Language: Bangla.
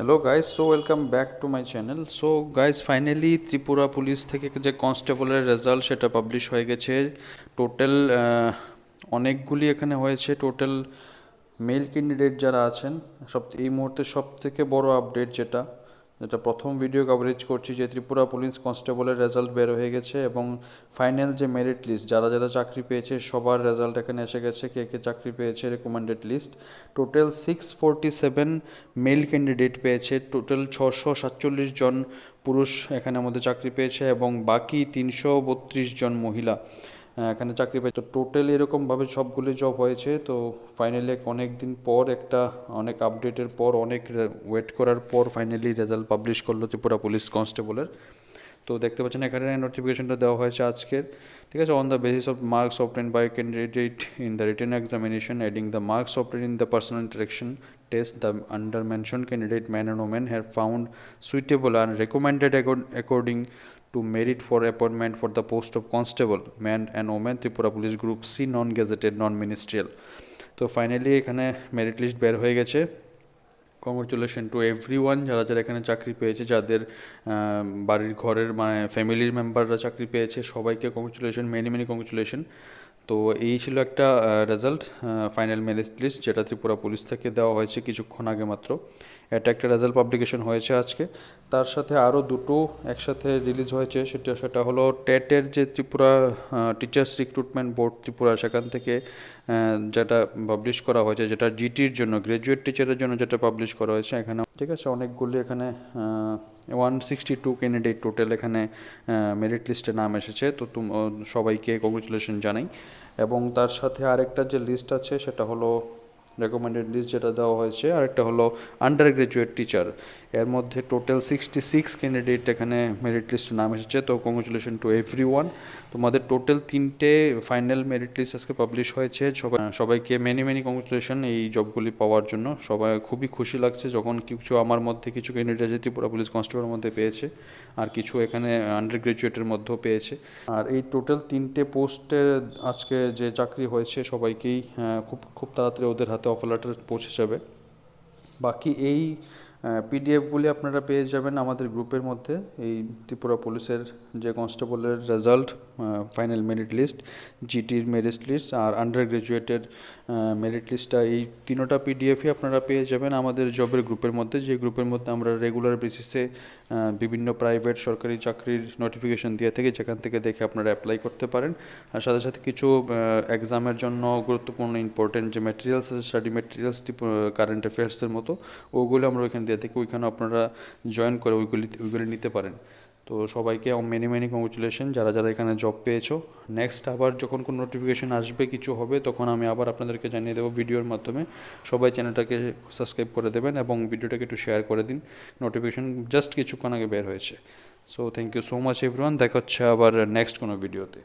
Hello guys, so welcome back to my channel. So guys, finally Tripura police থেকে যে কনস্টেবলের রেজাল্ট সেটা পাবলিশ হয়ে গেছে। টোটাল অনেকগুলি এখানে হয়েছে। টোটাল মেল ক্যান্ডিডেট যারা আছেন, এই মুহূর্তে সব থেকে বড় আপডেট যেটা যেটা প্রথম ভিডিও কভারেজ করছি, যে ত্রিপুরা পুলিশ কনস্টেবলের রেজাল্ট বের হয়ে গেছে এবং ফাইনাল যে মেরিট লিস্ট, যারা যারা চাকরি পেয়েছে সবার রেজাল্ট এখানে এসে গেছে। কে কে চাকরি পেয়েছে, recommended list. Total 647 male candidate পেয়েছে। টোটাল 647 জন পুরুষ এখানে আমাদের চাকরি পেয়েছে এবং বাকি 332 জন মহিলা এখানে চাকরি পেয়েছে। তো টোটাল এরকমভাবে সবগুলি জব হয়েছে। তো ফাইনালি অনেক দিন পর, অনেক আপডেটের পর, অনেক ওয়েট করার পর ফাইনালি রেজাল্ট পাবলিশ করলো ত্রিপুরা পুলিশ কনস্টেবলের। তো দেখতে পাচ্ছেন এখানে নোটিফিকেশনটা দেওয়া হয়েছে আজকের, ঠিক আছে। On the basis of marks obtained by candidate in the written examination adding the marks obtained in the personal interaction test, the under mentioned candidate men and women have found suitable and recommended according to merit for appointment for the post of constable men and women Tripura Police Group C non gazetted non ministerial. তো ফাইনালি এখানে মেরিট লিস্ট বের হয়ে গেছে। কংগ্রেচুলেশন টু এভরিওয়ান, যারা যারা এখানে চাকরি পেয়েছে, যাদের বাড়ির ঘরের মানে ফ্যামিলির মেম্বাররা চাকরি পেয়েছে, সবাইকে কংগ্রেচুলেশন, মেনি মেনি কংগ্রেচুলেশন। তো এই ছিল একটা রেজাল্ট, ফাইনাল মেরিট লিস্ট, যেটা ত্রিপুরা পুলিশ থেকে দেওয়া হয়েছে কিছুক্ষণ আগে মাত্র। এটা একটা রেজাল্ট পাবলিকেশন হয়েছে আজকে। তার সাথে আরও দুটো একসাথে রিলিজ হয়েছে। সেটা হলো টেটের যে Tripura teachers recruitment board Tripura, সেখান থেকে যেটা পাবলিশ করা হয়েছে, যেটা জিটির জন্য, গ্র্যাজুয়েট টিচারের জন্য যেটা পাবলিশ করা হয়েছে এখানে, ঠিক আছে। অনেকগুলি এখানে 162 ক্যান্ডিডেট টোটাল এখানে মেরিট লিস্টে নাম এসেছে। তো সবাইকে কংগ্রেচুলেশন জানাই। এবং তার সাথে আরেকটা যে লিস্ট আছে সেটা হলো রেকমেন্ডেড লিস্ট, যেটা দেওয়া হয়েছে। আরেকটা হলো আন্ডার গ্র্যাজুয়েট টিচার। এর মধ্যে টোটাল 66 ক্যান্ডিডেট এখানে মেরিট লিস্টে নাম এসেছে। তো কংগ্রেচুলেশন টু এভরিওয়ান। তোমাদের টোটাল 3টে ফাইনাল মেরিট লিস্ট আজকে পাবলিশ হয়েছে। সবাইকে মেনি মেনি কংগ্রেচুলেশন এই জবগুলি পাওয়ার জন্য। সবাই খুবই খুশি লাগছে যখন কিছু আমার মধ্যে কিছু ক্যান্ডিডেট আছে ত্রিপুরা পুলিশ কনস্টেবলের মধ্যে পেয়েছে, আর কিছু এখানে আন্ডার গ্র্যাজুয়েটের মধ্যেও পেয়েছে। আর এই টোটাল 3টে পোস্টে আজকে যে চাকরি হয়েছে সবাইকেই খুব খুব তাড়াতাড়ি ওদের হাতে অফার লেটার পৌঁছে যাবে। বাকি এই পিডিএফগুলি আপনারা পেয়ে যাবেন আমাদের গ্রুপের মধ্যে। এই ত্রিপুরা পুলিশের যে কনস্টেবলের রেজাল্ট, ফাইনাল মেরিট লিস্ট, জিটির মেরিট লিস্ট আর আন্ডার গ্র্যাজুয়েটের মেরিট লিস্টটা, এই তিনোটা পিডিএফই আপনারা পেয়ে যাবেন আমাদের জবের গ্রুপের মধ্যে। যে গ্রুপের মধ্যে আমরা রেগুলার বেসিসে বিভিন্ন প্রাইভেট সরকারি চাকরির নোটিফিকেশন দিয়ে থাকি, যেখান থেকে দেখে আপনারা অ্যাপ্লাই করতে পারেন। আর সাথে সাথে কিছু এক্সামের জন্য গুরুত্বপূর্ণ ইম্পর্টেন্ট যে ম্যাটেরিয়ালস আছে, স্টাডি ম্যাটেরিয়ালস, কারেন্ট অ্যাফেয়ার্সের মতো, ওগুলো আমরা ওইখানে দিয়ে থাকি। ওইখানে আপনারা জয়েন করে ওইগুলি নিতে পারেন। তো সবাইকে মেনি মেনি কংগ্রেচুলেশন যারা যারা এখানে জব পেয়েছো। নেক্সট আবার যখন কোনো নোটিফিকেশন আসবে, কিছু হবে, তখন আমি আবার আপনাদেরকে জানিয়ে দেবো ভিডিওর মাধ্যমে। সবাই চ্যানেলটাকে সাবস্ক্রাইব করে দেবেন এবং ভিডিওটাকে একটু শেয়ার করে দিন। নোটিফিকেশন জাস্ট কিছুক্ষণ আগে বের হয়েছে। So thank you so much everyone. দেখা হচ্ছে আবার নেক্সট কোনো ভিডিওতে।